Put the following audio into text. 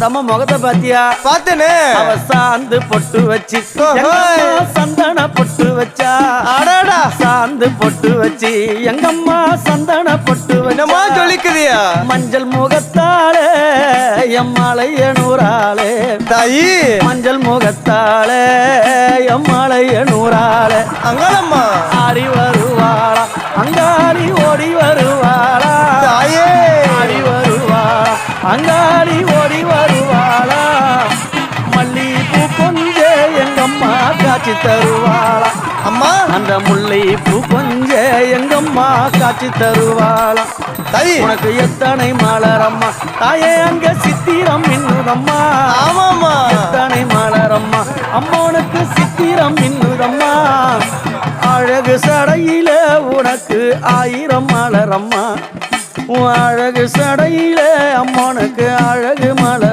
தம்ம முகத்தை பாத்தியா? பாத்தனே. அவ சாந்து பொட்டு வச்சு சந்தன பொட்டு வச்சா. அடடா சாந்து பொட்டு வச்சு எங்கம்மா சந்தன பொட்டு வச்சா. ஜொலிக்குதியா மஞ்சள் முகத்தாளே எம்மாளைய நூறாளே தாயி. மஞ்சள் முகத்தாளே எம்மாளைய நூறாளே. அங்காளம்மா ஆடி வருவாளா அங்காளி ஓடி வருவாளா. தாயே ஆடி வருவாளா அங்காளி ஓடி வருவாளா. மல்லிகைப்பூ கொஞ்ச எங்கம்மா காட்சி தருவாளா. அம்மா அந்த முல்லைப்பூ கொஞ்ச எங்கம்மா காட்சி தருவாளா. தாயி உனக்கு எத்தனை மலரம்மா தாயே அங்க சித்திரம் மின்னுதம்மா. ஆமாம்மா எத்தனை மலரம்மா அம்மனுக்கு சித்திரம் மின்னுதம்மா. அழகு சடையில உனக்கு 1000 மலரம்மா. அழகு சடையில அம்மனுக்கு அழகு மலர்